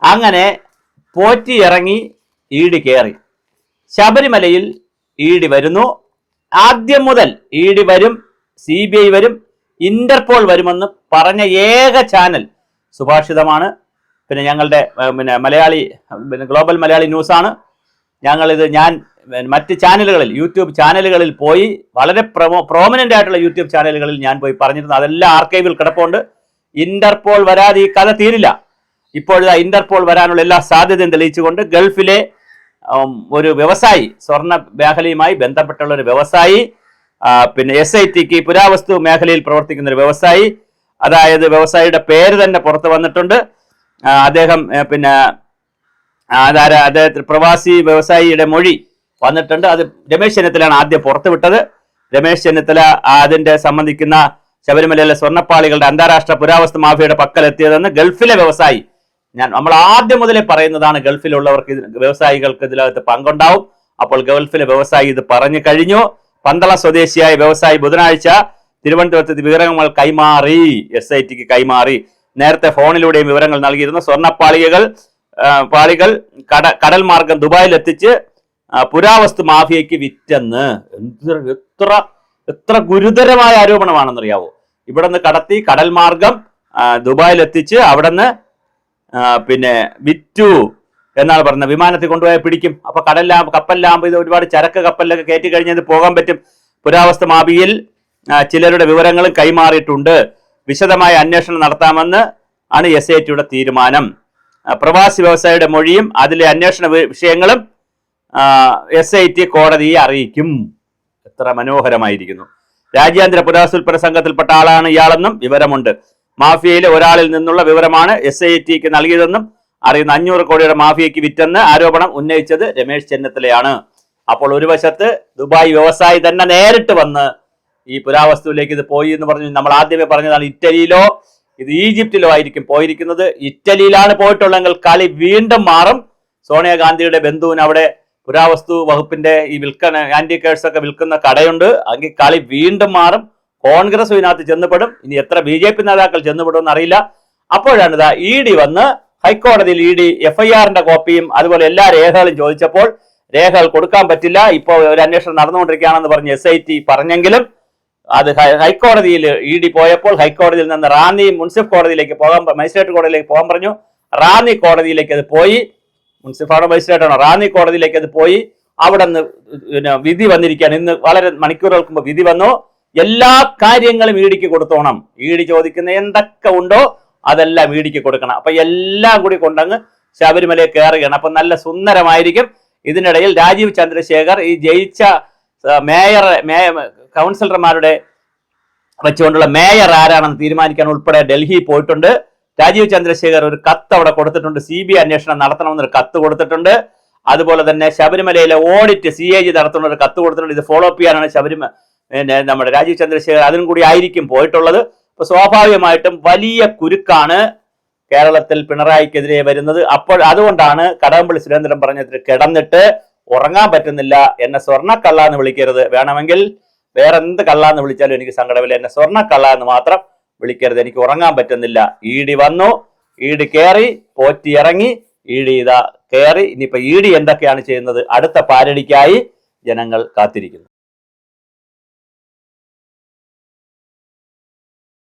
അങ്ങനെ പോറ്റി ഇറങ്ങി ഇഡി കയറി. ശബരിമലയിൽ ഇഡി വരുന്നു. ആദ്യം മുതൽ ഇഡി വരും, CBI വരും, ഇന്റർപോൾ വരുമെന്ന് പറഞ്ഞ ഏക ചാനൽ സുഭാഷിതമാണ്. പിന്നെ ഞങ്ങളുടെ മലയാളി ഗ്ലോബൽ മലയാളി ന്യൂസാണ്. ഞാൻ മറ്റ് ചാനലുകളിൽ, യൂട്യൂബ് ചാനലുകളിൽ പോയി, വളരെ പ്രോമിനന്റ് ആയിട്ടുള്ള യൂട്യൂബ് ചാനലുകളിൽ ഞാൻ പോയി പറഞ്ഞിരുന്നു. അതെല്ലാം ആർക്കൈവിൽ കിടപ്പുണ്ട്. ഇന്റർപോൾ വരാതെ ഈ കഥ തീരില്ല. ഇപ്പോഴത്തെ ഇന്റർപോൾ വരാനുള്ള എല്ലാ സാധ്യതയും തെളിയിച്ചുകൊണ്ട് ഗൾഫിലെ ഒരു വ്യവസായി, സ്വർണ്ണ മേഖലയുമായി ബന്ധപ്പെട്ടുള്ള ഒരു വ്യവസായി, പിന്നെ SITക്ക് പുരാവസ്തു മേഖലയിൽ പ്രവർത്തിക്കുന്ന ഒരു വ്യവസായി, അതായത് വ്യവസായിയുടെ പേര് തന്നെ പുറത്തു വന്നിട്ടുണ്ട്. അദ്ദേഹം പിന്നെ അദ്ദേഹത്തിന് പ്രവാസി വ്യവസായിയുടെ മൊഴി വന്നിട്ടുണ്ട്. അത് രമേശ് ചെന്നിത്തലയാണ് ആദ്യം പുറത്തുവിട്ടത്. രമേശ് ചെന്നിത്തല അതിന്റെ സംബന്ധിക്കുന്ന ശബരിമലയിലെ സ്വർണ്ണപ്പാളികളുടെ അന്താരാഷ്ട്ര പുരാവസ്തു മാഫിയയുടെ പക്കലെത്തിയതെന്ന് ഗൾഫിലെ വ്യവസായി, നമ്മൾ ആദ്യം മുതലേ പറയുന്നതാണ്, ഗൾഫിലുള്ളവർക്ക് വ്യവസായികൾക്ക് ഇതിനകത്ത് പങ്കുണ്ടാവും. അപ്പോൾ ഗൾഫിലെ വ്യവസായി ഇത് പറഞ്ഞു കഴിഞ്ഞു. പന്തള സ്വദേശിയായ വ്യവസായി ബുധനാഴ്ച തിരുവനന്തപുരത്ത് വിവരങ്ങൾ കൈമാറി, SITക്ക് കൈമാറി. നേരത്തെ ഫോണിലൂടെയും വിവരങ്ങൾ നൽകിയിരുന്നു. സ്വർണ്ണപ്പാളികൾ കടൽ മാർഗം ദുബായിൽ എത്തിച്ച് പുരാവസ്തു മാഫിയയ്ക്ക് വിറ്റെന്ന്. എത്ര ഗുരുതരമായ ആരോപണമാണെന്നറിയാവോ? ഇവിടെ നിന്ന് കടത്തി കടൽ മാർഗം ദുബായിൽ എത്തിച്ച് അവിടെ നിന്ന് പിന്നെ വിറ്റു എന്നാണ് പറഞ്ഞത്. വിമാനത്തിൽ കൊണ്ടുപോയാൽ പിടിക്കും. അപ്പൊ കപ്പലിലാകുമ്പോൾ ഇത് ഒരുപാട് ചരക്ക് കപ്പലിലൊക്കെ കയറ്റി കഴിഞ്ഞത് പോകാൻ പറ്റും. പുരാവസ്തു മാഫിയയിൽ ചിലരുടെ വിവരങ്ങളും കൈമാറിയിട്ടുണ്ട്. വിശദമായ അന്വേഷണം നടത്താമെന്ന് ആണ് SITയുടെ തീരുമാനം. പ്രവാസി വ്യവസായിയുടെ മൊഴിയും അതിലെ അന്വേഷണ വിഷയങ്ങളും SIT കോടതിയെ അറിയിക്കും. എത്ര മനോഹരമായിരിക്കുന്നു. രാജ്യാന്തര പുരാവസ്തുൽപ്പന്ന സംഘത്തിൽപ്പെട്ട ആളാണ് ഇയാളെന്നും വിവരമുണ്ട്. മാഫിയയിലെ ഒരാളിൽ നിന്നുള്ള വിവരമാണ് SITക്ക് നൽകിയതെന്നും അറിയുന്ന. 500 കോടിയുടെ മാഫിയയ്ക്ക് വിറ്റെന്ന് ആരോപണം ഉന്നയിച്ചത് രമേശ് ചെന്നിത്തലയാണ്. അപ്പോൾ ഒരു വശത്ത് ദുബായ് വ്യവസായി തന്നെ നേരിട്ട് വന്ന് ഈ പുരാവസ്തുവിലേക്ക് ഇത് പോയി എന്ന് പറഞ്ഞു. നമ്മൾ ആദ്യമേ പറഞ്ഞതാണ്, ഇറ്റലിയിലോ ഇത് ഈജിപ്തിലോ ആയിരിക്കും പോയിരിക്കുന്നത്. ഇറ്റലിയിലാണ് പോയിട്ടുള്ളെങ്കിൽ കളി വീണ്ടും മാറും. സോണിയാഗാന്ധിയുടെ ബന്ധുവിന് അവിടെ പുരാവസ്തു വകുപ്പിന്റെ ഈ ആന്റിക്കേഴ്സ് ഒക്കെ വിൽക്കുന്ന കടയുണ്ട്. എങ്കിൽ കളി വീണ്ടും മാറും. കോൺഗ്രസ് ഇതിനകത്ത് ചെന്നപ്പെടും. ഇനി എത്ര BJP നേതാക്കൾ ചെന്നപ്പെടും എന്നറിയില്ല. അപ്പോഴാണ് ഇതാ ED വന്ന് ഹൈക്കോടതിയിൽ ED FIRന്റെ കോപ്പിയും അതുപോലെ എല്ലാ രേഖകളും ചോദിച്ചപ്പോൾ രേഖകൾ കൊടുക്കാൻ പറ്റില്ല, ഇപ്പോൾ ഒരു അന്വേഷണം നടന്നുകൊണ്ടിരിക്കുകയാണെന്ന് പറഞ്ഞ് SIT പറഞ്ഞെങ്കിലും അത് ഹൈക്കോടതിയിൽ ED പോയപ്പോൾ ഹൈക്കോടതിയിൽ നിന്ന് റാന്നി മുൻസിഫ് കോടതിയിലേക്ക് പോകാൻ, മജിസ്ട്രേറ്റ് കോടതിയിലേക്ക് പോകാൻ പറഞ്ഞു. റാന്നി കോടതിയിലേക്ക് അത് പോയി. മുൻസിഫാണോ മജിസ്ട്രേറ്റാണോ? റാന്നി കോടതിയിലേക്ക് അത് പോയി. അവിടെ നിന്ന് വിധി വന്നിരിക്കുകയാണ്. ഇന്ന് വളരെ മണിക്കൂറുകൾക്ക് മുമ്പ് വിധി വന്നു. എല്ലാ കാര്യങ്ങളും EDക്ക് കൊടുത്തോണം. ED ചോദിക്കുന്ന എന്തൊക്കെ ഉണ്ടോ അതെല്ലാം EDക്ക് കൊടുക്കണം. അപ്പൊ എല്ലാം കൂടി കൊണ്ടങ്ങ് ശബരിമലയെ കയറുകയാണ്. അപ്പൊ നല്ല സുന്ദരമായിരിക്കും. ഇതിനിടയിൽ രാജീവ് ചന്ദ്രശേഖർ ഈ ജയിച്ച കൗൺസിലർമാരുടെ വെച്ചുകൊണ്ടുള്ള മേയർ ആരാണെന്ന് തീരുമാനിക്കാൻ ഉൾപ്പെടെ ഡൽഹി പോയിട്ടുണ്ട്. രാജീവ് ചന്ദ്രശേഖർ ഒരു കത്ത് അവിടെ കൊടുത്തിട്ടുണ്ട്. CBI അന്വേഷണം നടത്തണമെന്നൊരു കത്ത് കൊടുത്തിട്ടുണ്ട്. അതുപോലെ തന്നെ ശബരിമലയിലെ ഓഡിറ്റ് CAG നടത്തുന്ന ഒരു കത്ത് കൊടുത്തിട്ടുണ്ട്. ഇത് ഫോളോ അപ്പ് ചെയ്യാനാണ് നമ്മുടെ രാജീവ് ചന്ദ്രശേഖർ അതിനും കൂടി ആയിരിക്കും പോയിട്ടുള്ളത്. അപ്പൊ സ്വാഭാവികമായിട്ടും വലിയ കുരുക്കാണ് കേരളത്തിൽ പിണറായിക്കെതിരെ വരുന്നത്. അപ്പോൾ അതുകൊണ്ടാണ് കടകംപള്ളി സുരേന്ദ്രൻ പറഞ്ഞത്, കിടന്നിട്ട് ഉറങ്ങാൻ പറ്റുന്നില്ല, എന്നെ സ്വർണ്ണക്കള്ള എന്ന് വിളിക്കരുത്, വേണമെങ്കിൽ വേറെ എന്ത് കള്ളാന്ന് വിളിച്ചാലും എനിക്ക് സങ്കടമില്ല, എന്നെ സ്വർണ്ണക്കള്ള എന്ന് മാത്രം വിളിക്കരുത്, എനിക്ക് ഉറങ്ങാൻ പറ്റുന്നില്ല. ED വന്നു, ED കയറി, പോറ്റി ഇറങ്ങി, ED ഇതാ കയറി. ഇനിയിപ്പോ ED എന്തൊക്കെയാണ് ചെയ്യുന്നത്? അടുത്ത പാരടിക്കായി ജനങ്ങൾ കാത്തിരിക്കുന്നു.